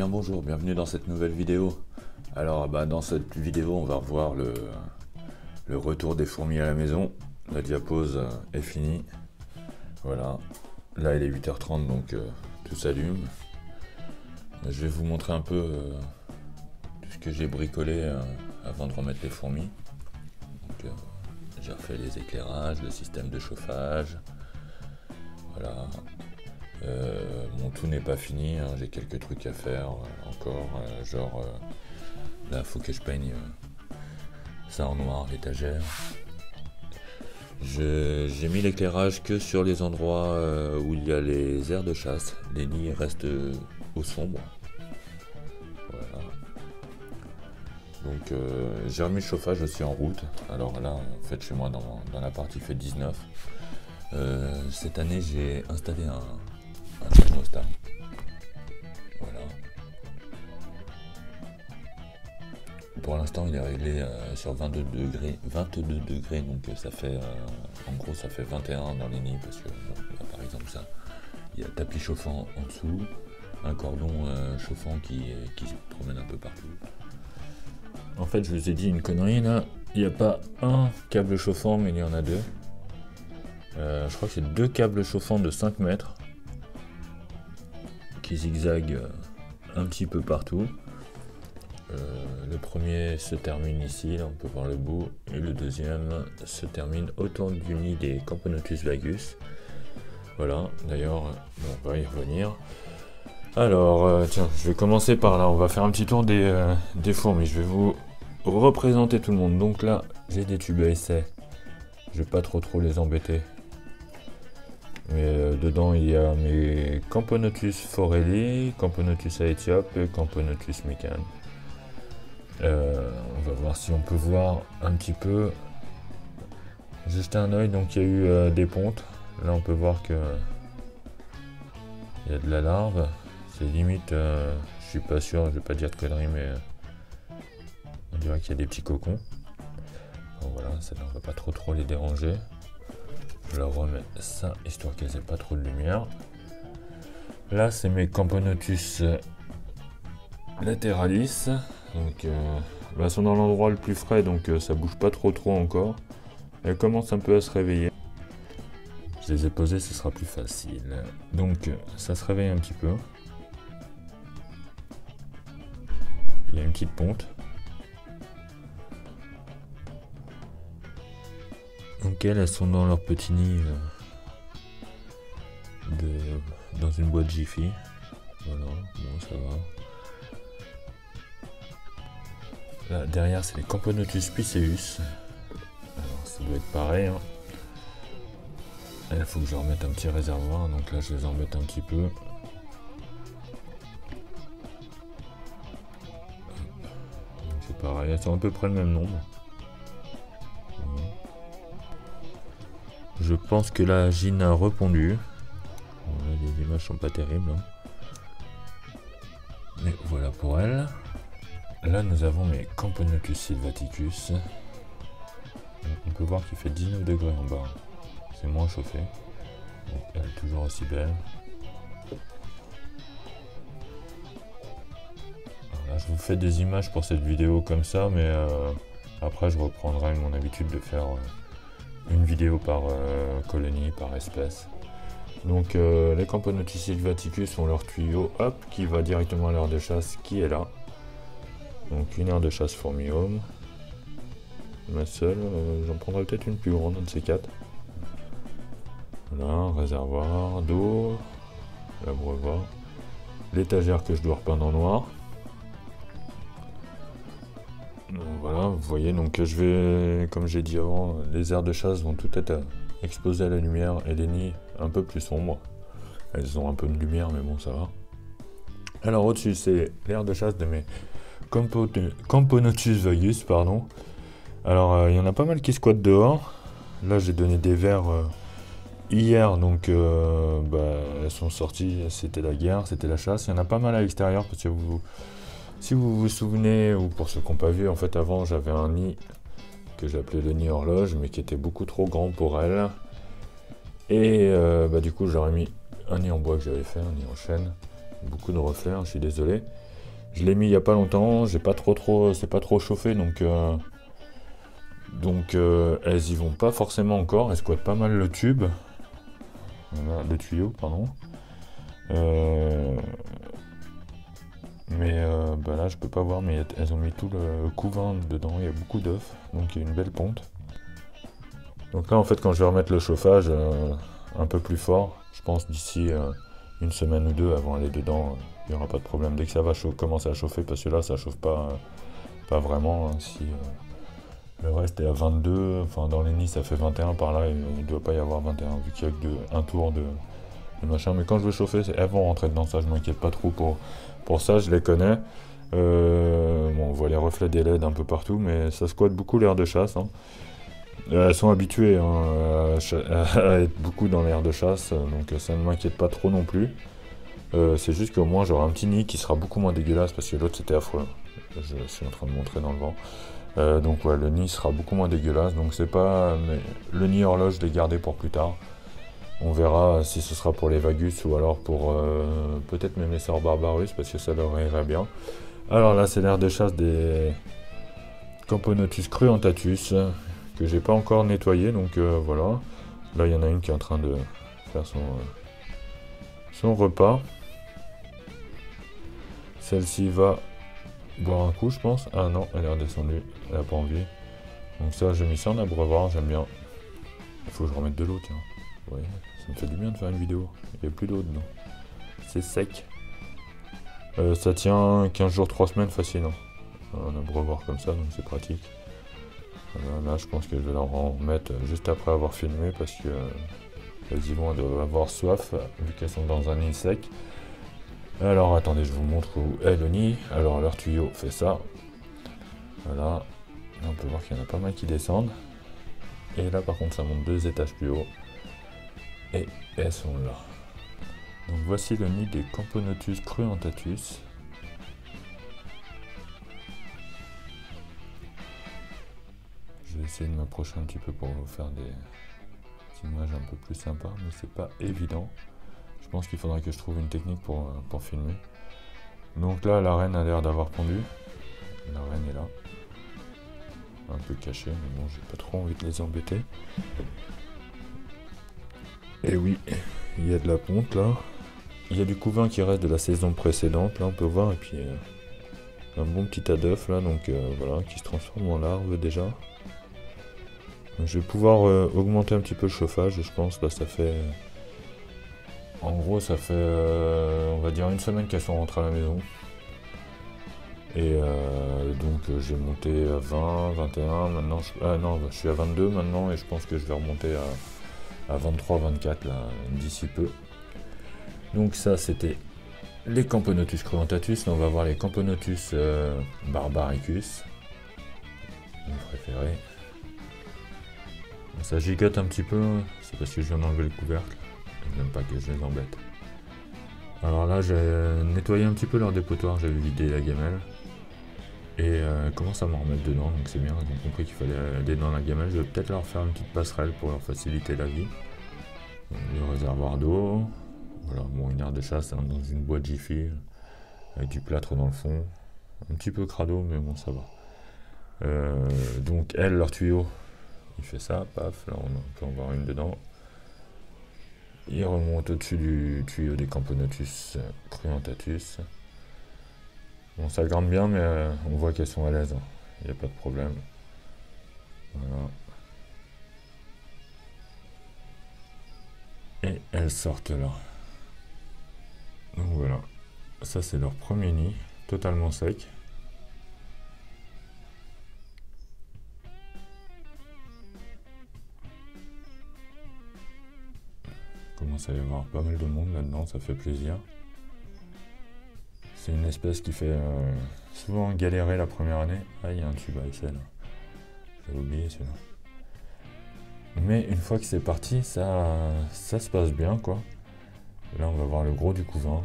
bien bonjour, bienvenue dans cette nouvelle vidéo. Alors dans cette vidéo on va revoir le retour des fourmis à la maison. La diapose est finie. Voilà, là il est 8h30 donc tout s'allume. Je vais vous montrer un peu tout ce que j'ai bricolé avant de remettre les fourmis. Donc, j'ai refait les éclairages, le système de chauffage. Voilà. Mon tout n'est pas fini, hein, j'ai quelques trucs à faire encore, là faut que je peigne ça en noir, l'étagère. J'ai mis l'éclairage que sur les endroits où il y a les aires de chasse, les nids restent au sombre. Voilà. Donc j'ai remis le chauffage aussi en route. Alors là en fait chez moi dans la partie il fait 19. Cette année j'ai installé un thermostat. Voilà. Pour l'instant il est réglé sur 22 degrés, donc ça fait en gros ça fait 21 dans les nids parce que là, par exemple ça, il y a un tapis chauffant en dessous, un cordon chauffant qui se promène un peu partout. En fait je vous ai dit une connerie là, il n'y a pas un câble chauffant mais il y en a deux. Je crois que c'est deux câbles chauffants de 5 mètres qui zigzaguent un petit peu partout. Le premier se termine ici, là on peut voir le bout, et le deuxième se termine autour du nid des Camponotus vagus. Voilà, d'ailleurs on va y revenir. Alors tiens, je vais commencer par là, on va faire un petit tour des fourmis, je vais vous représenter tout le monde. Donc là j'ai des tubes à essai, je vais pas trop les embêter. Mais dedans il y a mes Camponotus forelli, Camponotus aetiope et Camponotus mecan. On va voir si on peut voir un petit peu. J'ai jeté un oeil, donc il y a eu des pontes. Là on peut voir que il y a de la larve. C'est limite, je suis pas sûr, je vais pas dire de conneries, mais on dirait qu'il y a des petits cocons. Donc voilà, ça ne va pas trop les déranger. Je leur remets ça histoire qu'elles aient pas trop de lumière. Là c'est mes Camponotus lateralis. Donc elles sont dans l'endroit le plus frais, donc ça bouge pas trop encore. Elles commencent un peu à se réveiller. Je les ai posées, ce sera plus facile. Donc ça se réveille un petit peu. Il y a une petite ponte. Donc elles sont dans leur petit nid dans une boîte Jiffy. Voilà, bon ça va. Là derrière c'est les Camponotus piceus. Alors ça doit être pareil. Hein. Il faut que je remette un petit réservoir, donc là je les embête un petit peu. C'est pareil, elles sont à peu près le même nombre. Je pense que la Gine a répondu. Les images sont pas terribles. Hein. Mais voilà pour elle. Là nous avons mes Camponotus sylvaticus. On peut voir qu'il fait 19 degrés en bas. C'est moins chauffé. Donc, elle est toujours aussi belle. Alors là, je vous fais des images pour cette vidéo comme ça, mais après je reprendrai mon habitude de faire une vidéo par colonie, par espèce. Donc les Camponotus sylvaticus ont leur tuyau hop qui va directement à l'aire de chasse qui est là. Donc une aire de chasse fourmi-home. Ma seule, j'en prendrai peut-être une plus grande, un de ces quatre. Voilà, un réservoir d'eau, l'abreuvoir, l'étagère que je dois repeindre en noir. Donc voilà, vous voyez, donc je vais, comme j'ai dit avant, les aires de chasse vont toutes être exposées à la lumière et les nids un peu plus sombres. Elles ont un peu de lumière, mais bon, ça va. Alors au-dessus, c'est l'aire de chasse de mes Camponotus vagus, pardon. Alors il y en a pas mal qui squattent dehors. Là j'ai donné des verres hier, donc elles sont sorties, c'était la guerre, c'était la chasse. Il y en a pas mal à l'extérieur parce que si vous vous souvenez, ou pour ceux qui n'ont pas vu, en fait avant j'avais un nid que j'appelais le nid horloge, mais qui était beaucoup trop grand pour elle. Et du coup j'aurais mis un nid en bois que j'avais fait, un nid en chêne. Beaucoup de reflets, hein, je suis désolé. Je l'ai mis il y a pas longtemps, c'est pas trop chauffé, donc elles y vont pas forcément encore, elles squattent pas mal le tube, voilà, le tuyau, pardon. Mais bah là je peux pas voir, mais elles ont mis tout le couvain dedans, il y a beaucoup d'œufs, donc il y a une belle ponte. Donc là en fait quand je vais remettre le chauffage un peu plus fort, je pense d'ici une semaine ou deux avant d'aller dedans, il n'y aura pas de problème. Dès que ça va commencer à chauffer, parce que là ça chauffe pas vraiment, hein, si le reste est à 22, enfin dans les nids ça fait 21 par là, il ne doit pas y avoir 21 vu qu'il n'y a que un tour de machin. Mais quand je veux chauffer, elles vont rentrer dedans, ça je m'inquiète pas trop pour ça, je les connais. Bon, on voit les reflets des LED un peu partout, mais ça squatte beaucoup l'air de chasse, hein. Elles sont habituées hein, à être beaucoup dans l'air de chasse, donc ça ne m'inquiète pas trop non plus. C'est juste qu'au moins j'aurai un petit nid qui sera beaucoup moins dégueulasse, parce que l'autre c'était affreux. Je suis en train de montrer dans le vent. Donc ouais, le nid sera beaucoup moins dégueulasse, donc c'est pas... Mais le nid horloge, je l'ai gardé pour plus tard. On verra si ce sera pour les Vagus ou alors pour peut-être mes Messor Barbarus, parce que ça leur irait bien. Alors là c'est l'air de chasse des Camponotus cruentatus, que j'ai pas encore nettoyé, donc voilà. Là il y en a une qui est en train de faire son repas. Celle-ci va boire un coup je pense. Ah non, elle est redescendue, elle a pas envie. Donc ça j'ai mis ça en abreuvoir, j'aime bien. Il faut que je remette de l'eau, tiens. Ouais, ça me fait du bien de faire une vidéo. Il n'y a plus d'eau dedans. C'est sec. Ça tient 15 jours, 3 semaines facile, hein. Un abreuvoir comme ça, donc c'est pratique. Là, je pense que je vais leur en remettre juste après avoir filmé, parce que quasiment elles doivent avoir soif, vu qu'elles sont dans un nid sec. Alors attendez, je vous montre où est le nid. Alors leur tuyau fait ça. Voilà. Là, on peut voir qu'il y en a pas mal qui descendent. Et là par contre ça monte 2 étages plus haut. Et elles sont là. Donc voici le nid des Camponotus cruentatus. Je vais essayer de m'approcher un petit peu pour vous faire des images un peu plus sympas, mais c'est pas évident. Je pense qu'il faudra que je trouve une technique pour filmer. Donc là, la reine a l'air d'avoir pondu. La reine est là. Un peu cachée, mais bon, j'ai pas trop envie de les embêter. Et oui, il y a de la ponte là. Il y a du couvain qui reste de la saison précédente, là on peut voir, et puis un bon petit tas d'œufs là, donc voilà, qui se transforme en larve déjà. Donc, je vais pouvoir augmenter un petit peu le chauffage, je pense. Là ça fait... En gros ça fait, on va dire une semaine qu'elles sont rentrées à la maison. Et donc j'ai monté à 20, 21, maintenant je suis à 22 maintenant, et je pense que je vais remonter à 23, 24 là, d'ici peu. Donc ça c'était les Camponotus cruentatus. Là on va voir les Camponotus barbaricus, mes préférés. Ça gigote un petit peu, c'est parce que je viens d'enlever le couvercle. J'aime pas que je les embête. Alors là j'ai nettoyé un petit peu leur dépotoir, j'avais vidé la gamelle. Et commence à m'en remettre dedans, donc c'est bien, ils ont compris qu'il fallait aller dans la gamelle. Je vais peut-être leur faire une petite passerelle pour leur faciliter la vie. Donc, le réservoir d'eau. Voilà, bon, une aire de chasse hein, dans une boîte Jiffy, avec du plâtre dans le fond. Un petit peu crado, mais bon, ça va. Donc, elle, leur tuyau, il fait ça, paf, là on peut en voir une dedans. Il remonte au-dessus du tuyau des Camponotus cruentatus. Bon, ça grimpe bien, mais on voit qu'elles sont à l'aise, hein. Il n'y a pas de problème. Voilà. Et elles sortent là. Donc voilà, ça c'est leur premier nid, totalement sec. Il commence à y avoir pas mal de monde là-dedans, ça fait plaisir. C'est une espèce qui fait souvent galérer la première année. Ah, il y a un tube à échelle. J'avais oublié celui-là. Mais une fois que c'est parti, ça se passe bien quoi. Là on va voir le gros du couvain,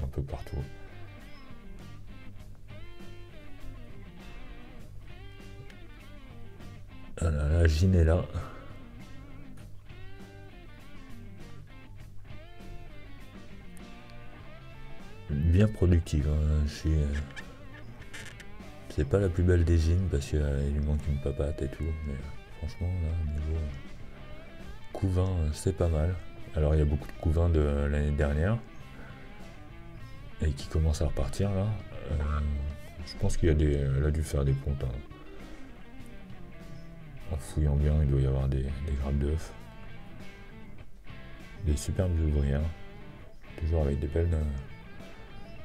un peu partout. Voilà, la Gine est là. bien productive. Hein. C'est pas la plus belle des jeans parce qu'il lui manque une papate et tout, mais franchement là, niveau couvain, c'est pas mal. Alors il y a beaucoup de couvains de l'année dernière et qui commencent à repartir là. Je pense qu'elle a dû faire des comptes. Hein. En fouillant bien, il doit y avoir des grappes d'œufs. Des superbes ouvrières. Toujours avec des belles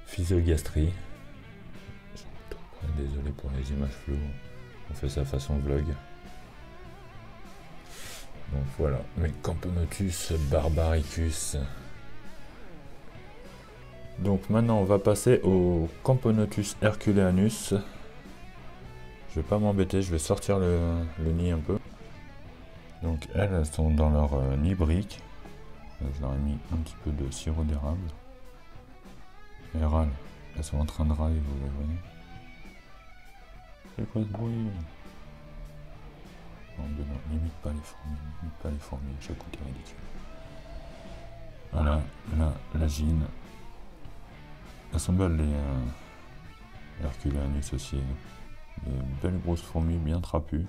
physiogastries. Désolé pour les images floues. On fait ça façon vlog. Donc voilà, mes Camponotus barbaricus. Donc maintenant on va passer au Camponotus herculeanus. Je vais pas m'embêter, je vais sortir le nid un peu. Donc elles sont dans leur nid brique. Je leur ai mis un petit peu de sirop d'érable. Elles râlent, elles sont en train de râler, vous les voyez. C'est quoi ce bruit? Non, n'imite pas les fourmis, chaque coup t'es ridicule. Voilà, là, la gine. Elles sont belles les herculeanus aussi. Des belles grosses fourmis bien trapues.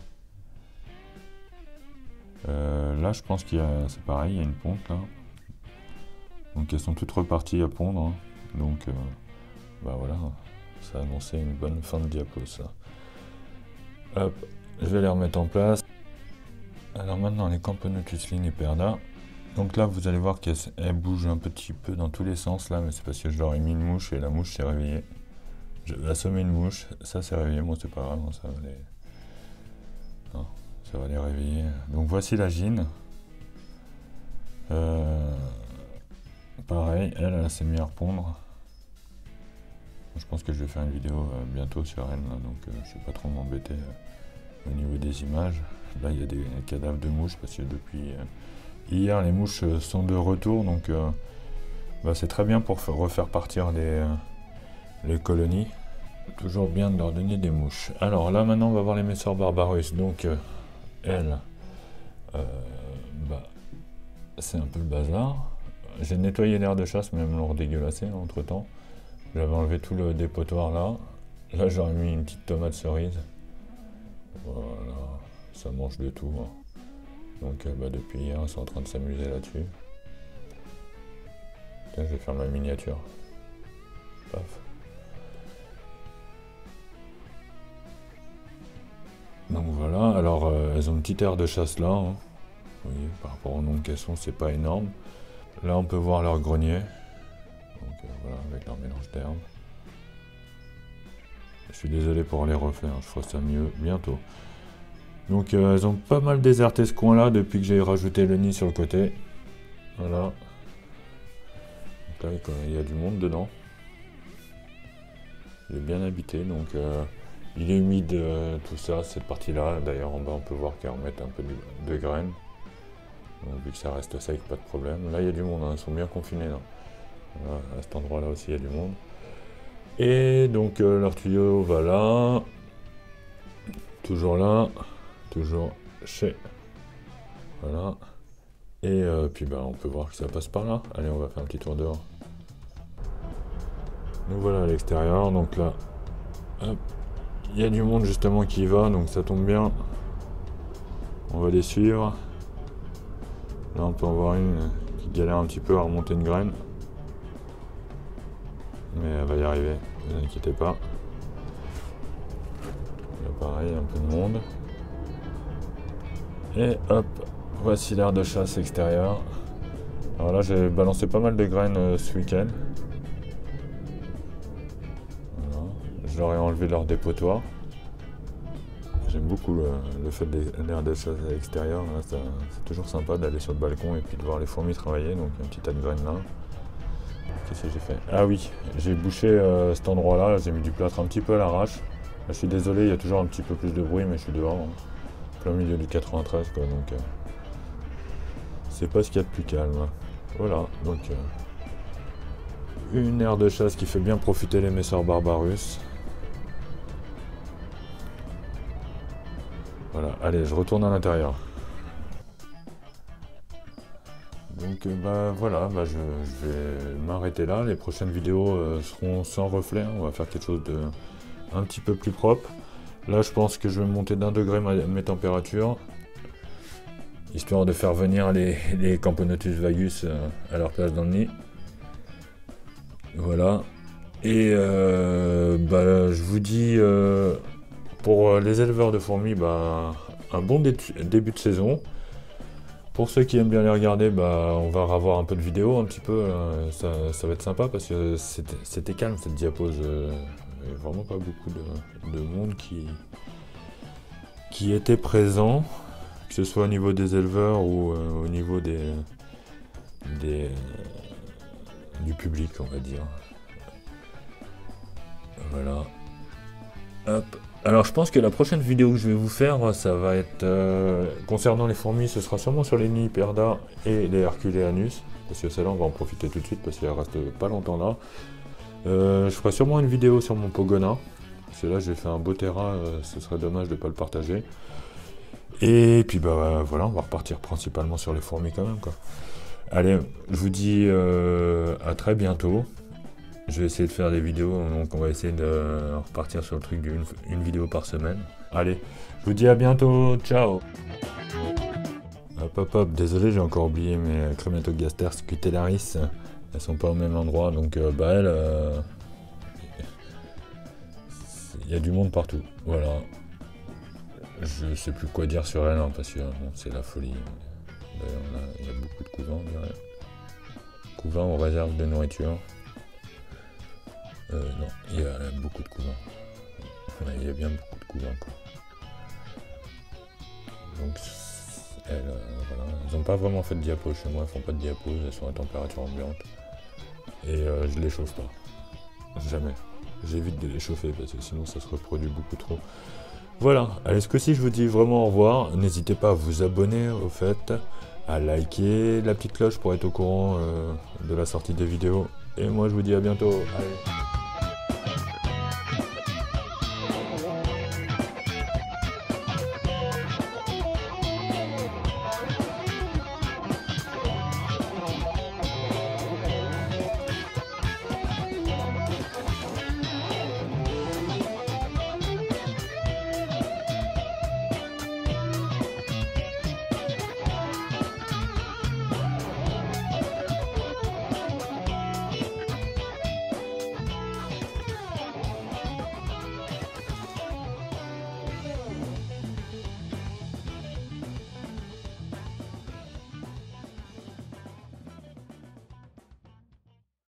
Là je pense c'est pareil, il y a une ponte là. Donc elles sont toutes reparties à pondre. Hein. Donc bah voilà, ça a annoncé une bonne fin de diapo ça. Hop, je vais les remettre en place. Alors maintenant les Camponotus liniperda. Donc là vous allez voir qu'elles bougent un petit peu dans tous les sens là, mais c'est parce que je leur ai mis une mouche et la mouche s'est réveillée. J'ai assommé une mouche, ça s'est réveillé, moi c'est pas grave, ça va les... Non, ça va les réveiller. Donc voici la gine. Pareil, elle s'est mise à repondre. Je pense que je vais faire une vidéo bientôt sur elle, là, donc je vais pas trop m'embêter au niveau des images. Là il y a des cadavres de mouches parce que depuis hier les mouches sont de retour, donc bah, c'est très bien pour refaire partir les colonies. Toujours bien de leur donner des mouches. Alors là maintenant on va voir les Messor barbarus. Donc elle, bah, c'est un peu le bazar. J'ai nettoyé l'air de chasse, même l'ont dégueulassé entre temps. J'avais enlevé tout le dépotoir là. Là j'aurais mis une petite tomate cerise. Voilà, ça mange de tout. Hein. Donc bah, depuis hier ils sont en train de s'amuser là-dessus. Je vais faire ma miniature. Paf. Donc voilà, alors elles ont une petite aire de chasse là. Hein. Vous voyez, par rapport au nombre qu'elles sont, c'est pas énorme. Là on peut voir leur grenier. Donc voilà, avec leur mélange d'herbes. Je suis désolé pour les reflets, hein, je ferai ça mieux bientôt. Donc elles ont pas mal déserté ce coin là depuis que j'ai rajouté le nid sur le côté. Voilà. Donc là il y a du monde dedans. Il est bien habité, donc il est humide tout ça, cette partie là. D'ailleurs en bas on peut voir qu'elles remettent un peu de graines. Donc vu que ça reste sec, pas de problème. Là il y a du monde, hein, ils sont bien confinés là. Voilà, à cet endroit là aussi il y a du monde. Et donc leur tuyau va là. Toujours là. Toujours chez. Voilà. Et puis bah on peut voir que ça passe par là. Allez, on va faire un petit tour dehors. Donc voilà à l'extérieur, donc là, hop, il y a du monde justement qui y va, donc ça tombe bien. On va les suivre. Là on peut en voir une qui galère un petit peu à remonter une graine. Mais elle va y arriver, ne vous inquiétez pas. Là pareil, un peu de monde. Et hop, voici l'aire de chasse extérieure. Alors là j'ai balancé pas mal de graines ce week-end. Voilà. Je leur ai enlevé leur dépotoir. J'aime beaucoup le fait de l'aire de chasse à l'extérieur. C'est toujours sympa d'aller sur le balcon et puis de voir les fourmis travailler. Donc un petit tas de graines là. Qu'est-ce que j'ai fait? Ah oui, j'ai bouché cet endroit là, j'ai mis du plâtre un petit peu à l'arrache. Je suis désolé, il y a toujours un petit peu plus de bruit, mais je suis dehors. Hein. Plein milieu du 93 quoi, donc c'est pas ce qu'il y a de plus calme. Voilà, donc une aire de chasse qui fait bien profiter les Messor barbarus. Voilà, allez, je retourne à l'intérieur. Donc bah voilà, bah, je vais m'arrêter là. Les prochaines vidéos seront sans reflet, hein. On va faire quelque chose de un petit peu plus propre. Là je pense que je vais monter d'1 degré mes températures, histoire de faire venir les Camponotus vagus à leur place dans le nid. Voilà. Et bah, je vous dis, pour les éleveurs de fourmis, bah, un bon début de saison. Pour ceux qui aiment bien les regarder, bah, on va revoir un peu de vidéos, un petit peu, ça va être sympa parce que c'était calme cette diapose. Il n'y avait vraiment pas beaucoup de monde qui était présent, que ce soit au niveau des éleveurs ou au niveau du public, on va dire. Voilà. Hop. Alors je pense que la prochaine vidéo que je vais vous faire, ça va être concernant les fourmis, ce sera sûrement sur les Nidhiperda et les Herculeanus, parce que celle-là on va en profiter tout de suite parce qu'elle reste pas longtemps là. Je ferai sûrement une vidéo sur mon Pogona, parce que là j'ai fait un beau terrain, ce serait dommage de ne pas le partager. Et puis bah voilà, on va repartir principalement sur les fourmis quand même, quoi. Allez, je vous dis à très bientôt. Je vais essayer de faire des vidéos, donc on va essayer de repartir sur le truc d'une vidéo par semaine. Allez, je vous dis à bientôt, ciao. Hop, désolé, j'ai encore oublié mes Crematogaster scutellaris. Elles sont pas au même endroit, donc bah elles... il y a du monde partout, voilà. Je sais plus quoi dire sur elles, hein, parce que bon, c'est la folie. D'ailleurs, il y a beaucoup de couvents, je dirais. Couvents aux réserves de nourriture. Non, il y a beaucoup de couvents. Ouais, il y a bien beaucoup de couvents, quoi. Donc, elles, voilà. Elles n'ont pas vraiment fait de diapos chez moi, elles font pas de diapos, elles sont à température ambiante. Et je les chauffe pas. Jamais. J'évite de les chauffer parce que sinon ça se reproduit beaucoup trop. Voilà, allez, ce coup-ci, je vous dis vraiment au revoir. N'hésitez pas à vous abonner, au fait, à liker la petite cloche pour être au courant de la sortie des vidéos. Et moi, je vous dis à bientôt. Allez.